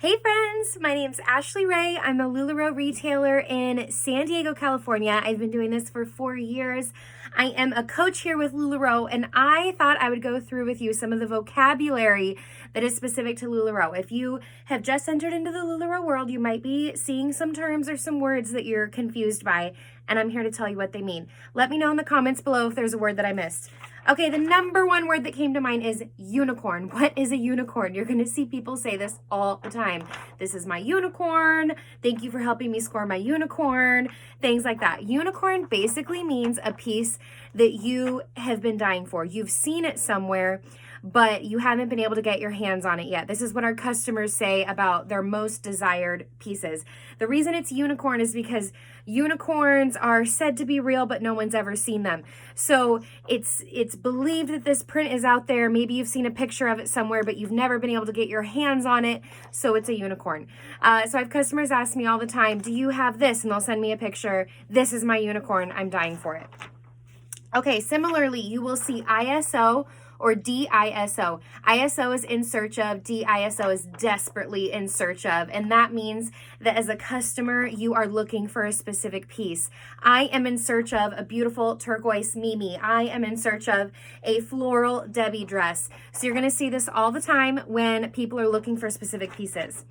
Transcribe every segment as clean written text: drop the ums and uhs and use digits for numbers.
Hey friends, my name's Ashley Ray. I'm a LuLaRoe retailer in San Diego, California. I've been doing this for 4 years. I am a coach here with LuLaRoe, and I thought I would go through with you some of the vocabulary that is specific to LuLaRoe. If you have just entered into the LuLaRoe world, you might be seeing some terms or some words that you're confused by, and I'm here to tell you what they mean. Let me know in the comments below if there's a word that I missed. Okay, the number one word that came to mind is unicorn. What is a unicorn? You're going to see people say this all the time. This is my unicorn. Thank you for helping me score my unicorn. Things like that. Unicorn basically means a piece that you have been dying for. You've seen it somewhere, but you haven't been able to get your hands on it yet. This is what our customers say about their most desired pieces. The reason it's unicorn is because unicorns are said to be real, but no one's ever seen them. So it's believed that this print is out there. Maybe you've seen a picture of it somewhere, but you've never been able to get your hands on it. So it's a unicorn. So I have customers ask me all the time, do you have this? And they'll send me a picture. This is my unicorn. I'm dying for it. Okay, similarly, you will see ISO or DISO. ISO is in search of, DISO is desperately in search of, and that means that as a customer, you are looking for a specific piece. I am in search of a beautiful turquoise Mimi. I am in search of a floral Debbie dress. So you're gonna see this all the time when people are looking for specific pieces.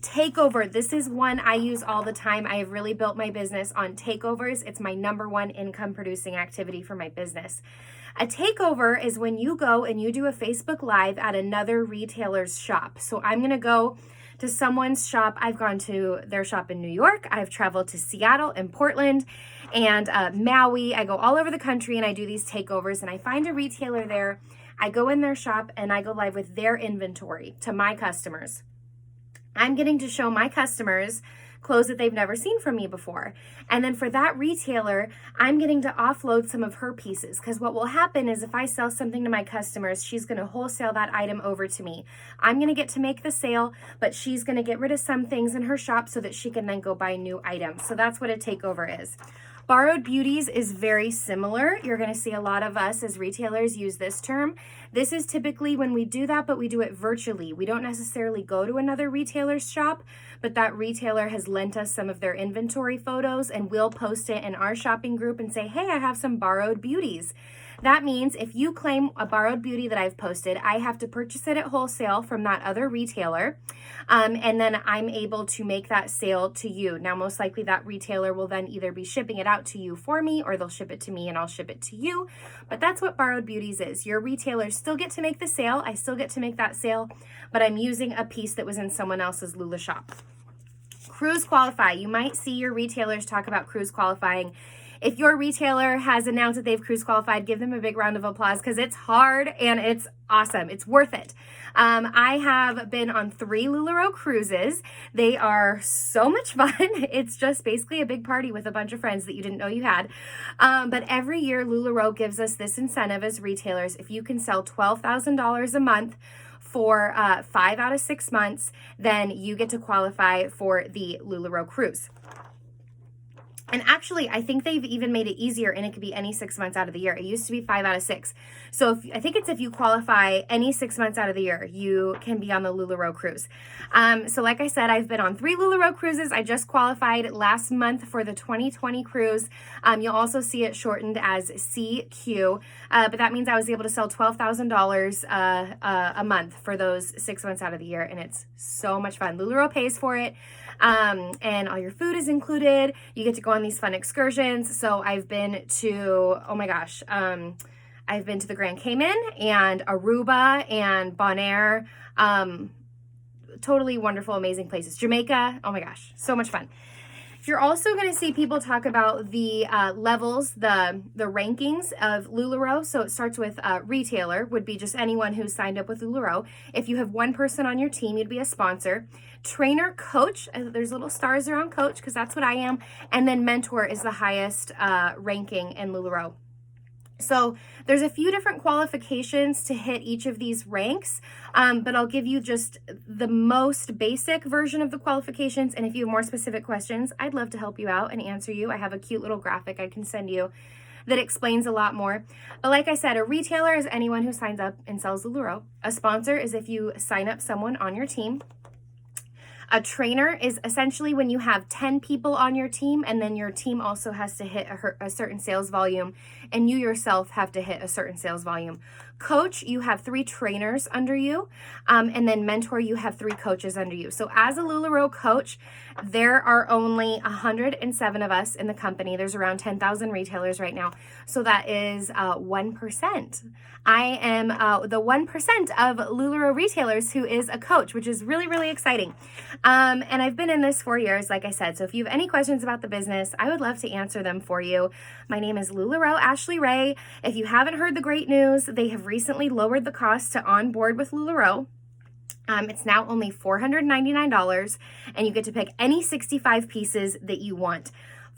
Takeover, this is one I use all the time. I have really built my business on takeovers. It's my number one income producing activity for my business. A takeover is when you go and you do a Facebook Live at another retailer's shop. So I'm gonna go to someone's shop. I've gone to their shop in New York. I've traveled to Seattle and Portland and Maui. I go all over the country and I do these takeovers, and I find a retailer there. I go in their shop and I go live with their inventory to my customers. I'm getting to show my customers clothes that they've never seen from me before. And then for that retailer, I'm getting to offload some of her pieces, because what will happen is if I sell something to my customers, she's going to wholesale that item over to me. I'm going to get to make the sale, but she's going to get rid of some things in her shop so that she can then go buy new items. So that's what a takeover is. Borrowed beauties is very similar. You're going to see a lot of us as retailers use this term. This is typically when we do that, but we do it virtually. We don't necessarily go to another retailer's shop, but that retailer has lent us some of their inventory photos, and we'll post it in our shopping group and say, hey, I have some borrowed beauties. That means if you claim a borrowed beauty that I've posted, I have to purchase it at wholesale from that other retailer, and then I'm able to make that sale to you. Now, most likely that retailer will then either be shipping it out to you for me, or they'll ship it to me and I'll ship it to you. But that's what borrowed beauties is. Your retailers still get to make the sale. I still get to make that sale, but I'm using a piece that was in someone else's Lula shop. Cruise qualify. You might see your retailers talk about cruise qualifying. If your retailer has announced that they've cruise qualified, give them a big round of applause, because it's hard and it's awesome. It's worth it. I have been on 3 LuLaRoe Cruises. They are so much fun. It's just basically a big party with a bunch of friends that you didn't know you had. But every year LuLaRoe gives us this incentive as retailers. If you can sell $12,000 a month for 5 out of 6 months, then you get to qualify for the LuLaRoe Cruise. And actually, I think they've even made it easier, and it could be any 6 months out of the year. It used to be 5 out of 6. So I think it's if you qualify any 6 months out of the year, you can be on the LuLaRoe Cruise. So like I said, I've been on 3 LuLaRoe Cruises. I just qualified last month for the 2020 cruise. You'll also see it shortened as CQ, but that means I was able to sell $12,000 a month for those 6 months out of the year, and it's so much fun. LuLaRoe pays for it. And all your food is included. You get to go on these fun excursions. So I've been to, oh my gosh, I've been to the Grand Cayman and Aruba and Bonaire. Totally wonderful, amazing places. Jamaica, oh my gosh, so much fun. You're also going to see people talk about the levels, the rankings of LuLaRoe. So it starts with retailer, would be just anyone who's signed up with LuLaRoe. If you have one person on your team, you'd be a sponsor. Trainer, coach, there's little stars around coach because that's what I am. And then mentor is the highest ranking in LuLaRoe. So there's a few different qualifications to hit each of these ranks, but I'll give you just the most basic version of the qualifications. And if you have more specific questions, I'd love to help you out and answer you. I have a cute little graphic I can send you that explains a lot more. But like I said, a retailer is anyone who signs up and sells LuLaRoe. A sponsor is if you sign up someone on your team. A trainer is essentially when you have 10 people on your team, and then your team also has to hit a certain sales volume, and you yourself have to hit a certain sales volume. Coach, you have 3 trainers under you, and then mentor, you have 3 coaches under you. So as a LuLaRoe coach, there are only 107 of us in the company. There's around 10,000 retailers right now. So that is 1%. I am the 1% of LuLaRoe retailers who is a coach, which is really, really exciting. And I've been in this 4 years, like I said. So if you have any questions about the business, I would love to answer them for you. My name is LuLaRoe Ashley Ray. If you haven't heard the great news, they have recently lowered the cost to onboard with LuLaRoe. It's now only $499, and you get to pick any 65 pieces that you want.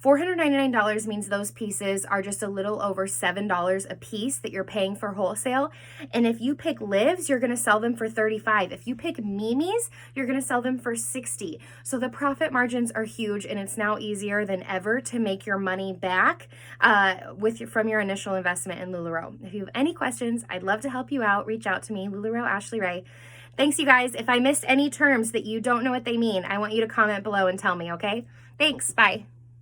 $499 means those pieces are just a little over $7 a piece that you're paying for wholesale. And if you pick Livs, you're going to sell them for $35. If you pick Mimi's, you're going to sell them for $60. So the profit margins are huge, and it's now easier than ever to make your money back from your initial investment in LuLaRoe. If you have any questions, I'd love to help you out. Reach out to me, LuLaRoe Ashley Ray. Thanks, you guys. If I missed any terms that you don't know what they mean, I want you to comment below and tell me, okay? Thanks. Bye.